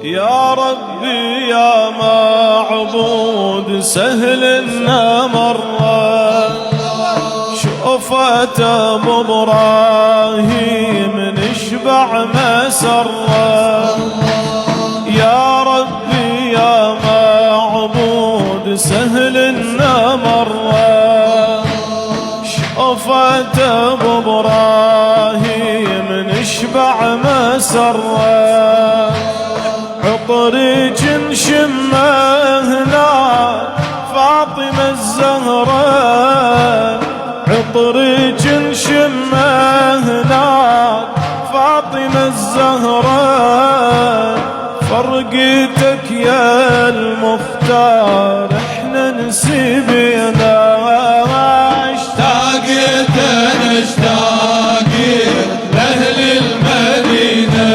يا ربي يا معبود سهلنا مرة شوفت ابو ابراهيم نشبع مسرة. يا ربي يا معبود سهلنا مرة شوفت ابو ابراهيم نشبع مسرة. عطرك نشمه هنا فاطمة الزهراء، عطرك نشمه هنا فاطمة الزهراء. فرقتك يا المختار احنا نسيبنا. اشتاقت انا اشتاقت لاهل المدينة،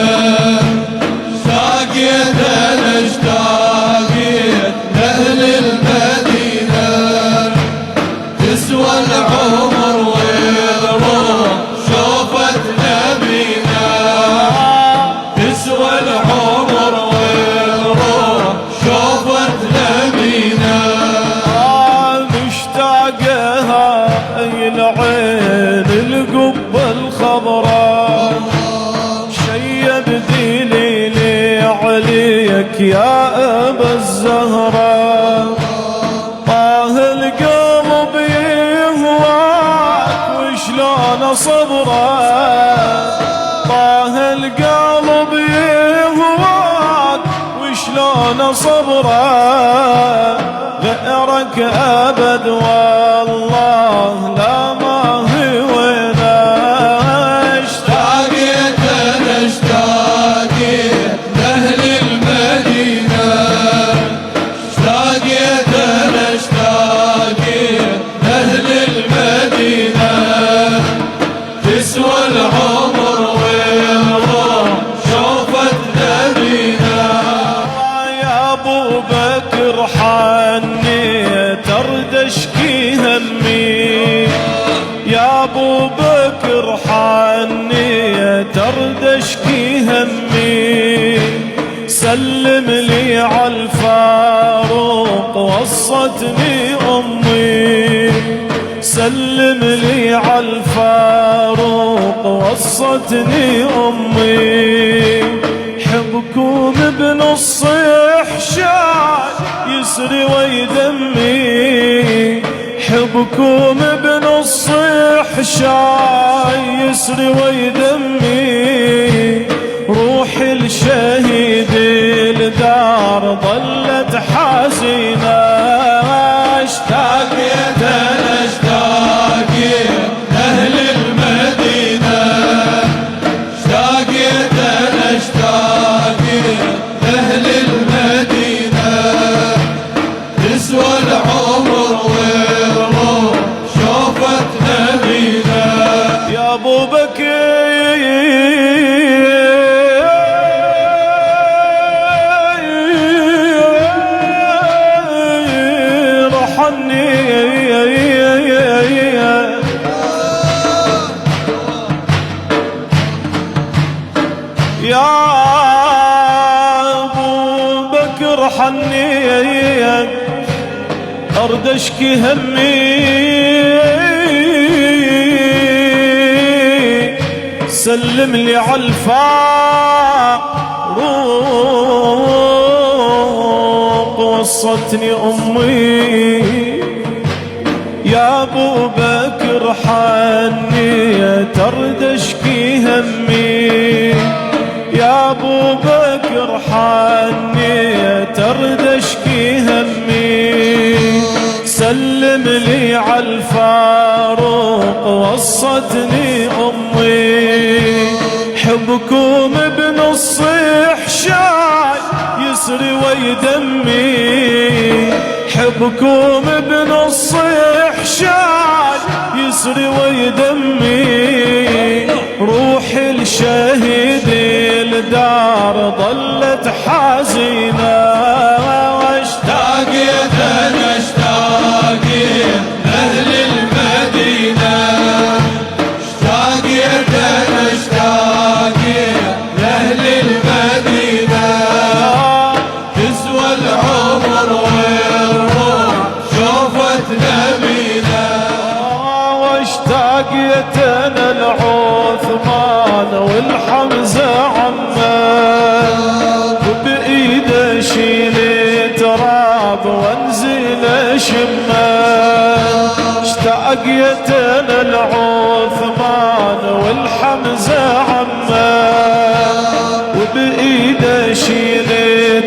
اشتاقت انا اشتاقت لاهل المدينة. تسوى العمر والروح شوفت نبينا، تسوى العمر والروح شوفت نبينا. مشتاقها اي العين القبة الخضراء شيب دليلي عليك يا ابا الزهراء. طاه القلب يهواك وشلون صبره، طاه القلب يهواك وشلون صبره. غيرك ابد والله لا ما هي وينه. اشتاقت انا اشتاقت لاهل المدينة، اشتاقت انا اشتاقت لاهل المدينة. تسوى العمر والروح شوفت نبينا. يا ابو بكر حني ترد اشكي همي، يا ابو بكر حني ترد اشكي همي. سلم لي عالفاروق وصتني امي، سلم لي عالفاروق وصتني امي. حبكم بنص حشاي يسري ويدمي، حبكم بنص حشاي يسري ويدمي. روحي الشهيد الدار ظلت حزينة. اشتاقت انا اشتاقت اهل المدينة، اشتاقت انا اشتاقت اهل المدينة. تسوى العمر والروح شوفت نبينا. يا ابو بكر حني يا ابو بكر حني ارد اشكي همي. سلم لي عالفاروق وصتني امي. يا ابو بكر حني ترد اشكي همي، يا ابو بكر حني ترد اشكي همي. سلم لي عالفاروق وصتني امي. حبكم بنص حشاي يسري ويدمي، حبكم بنص حشاي يسري ويدمي. روحي الشهيد الدار ظلت حزينة. اشتاقت انا اشتاقت اهل المدينة، اشتاقت انا اشتاقت لاهل المدينة. اشتاقيتنا العثمان والحمزة عمه، وبإيده شيل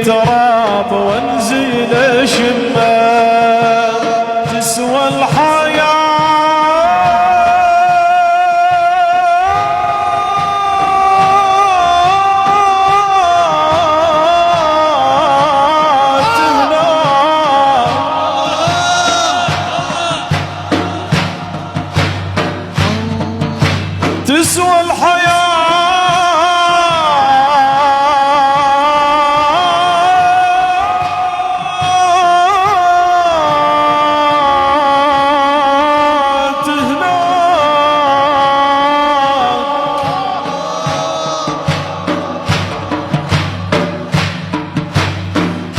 تراب وانزل شمه، تسوى الحياة تسوى الحياة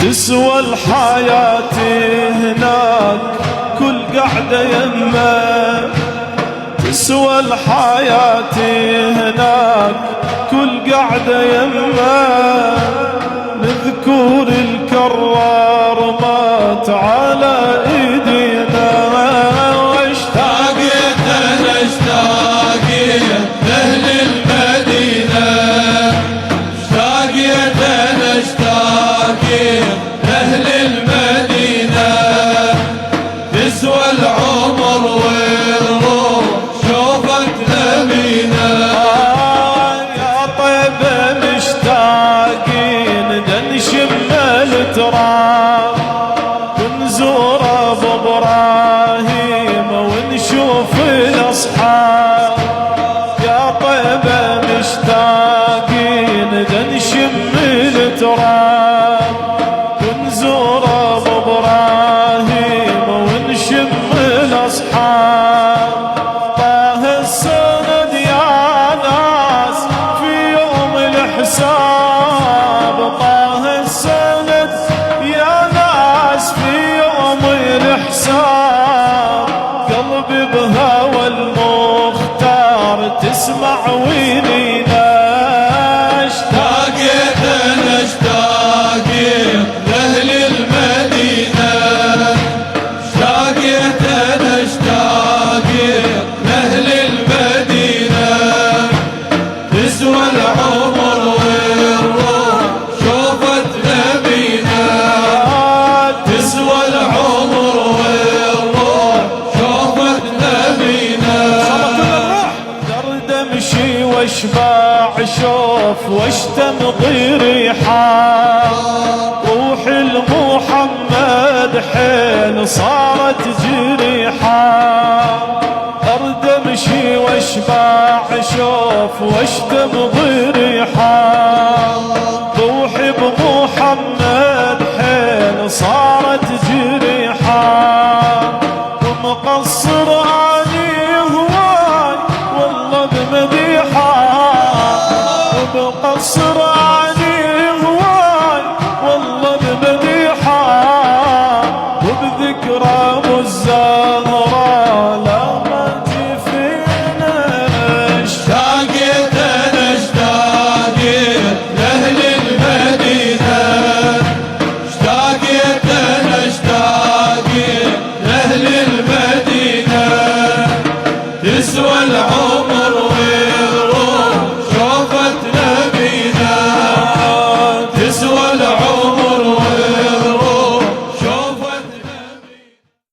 تسوى الحياة هناك كل قعدة يمه، تسوى الحياة هناك كل قعدة يمه، نذكر الكرار مات على ايدينا، اشتاقت انا اشتاقت اهل المدينة، اشتاقت انا اشتاقت اهل المدينة، تسوى العمر والروح شوفت نبينا. يا طيبة مشتاقين نشم التراب، ونزور ابو ابراهيم ونشوف الاصحاب، يا طيبة مشتاقين نشم التراب، ونزور ابو ابراهيم ونشم الاصحاب، طه السند يا ناس في يوم الحساب، طه السند يا ناس في يوم الحساب، قلبي بهوى المختار تسمع ويلينا، اشتاقت انا اشتاقت لاهل المدينة، اشتاقت انا اشتاقت لاهل المدينة، تسوى العمر والروح شوفت نبينا، تسوى العمر والروح شوفت نبينا. درد امشي واشبع شوف واشتمضي ريحه، روح المحمد حيل صارت جريحه، ارد امشي واشبع شوف واشتمضي ريحه، روحي بمو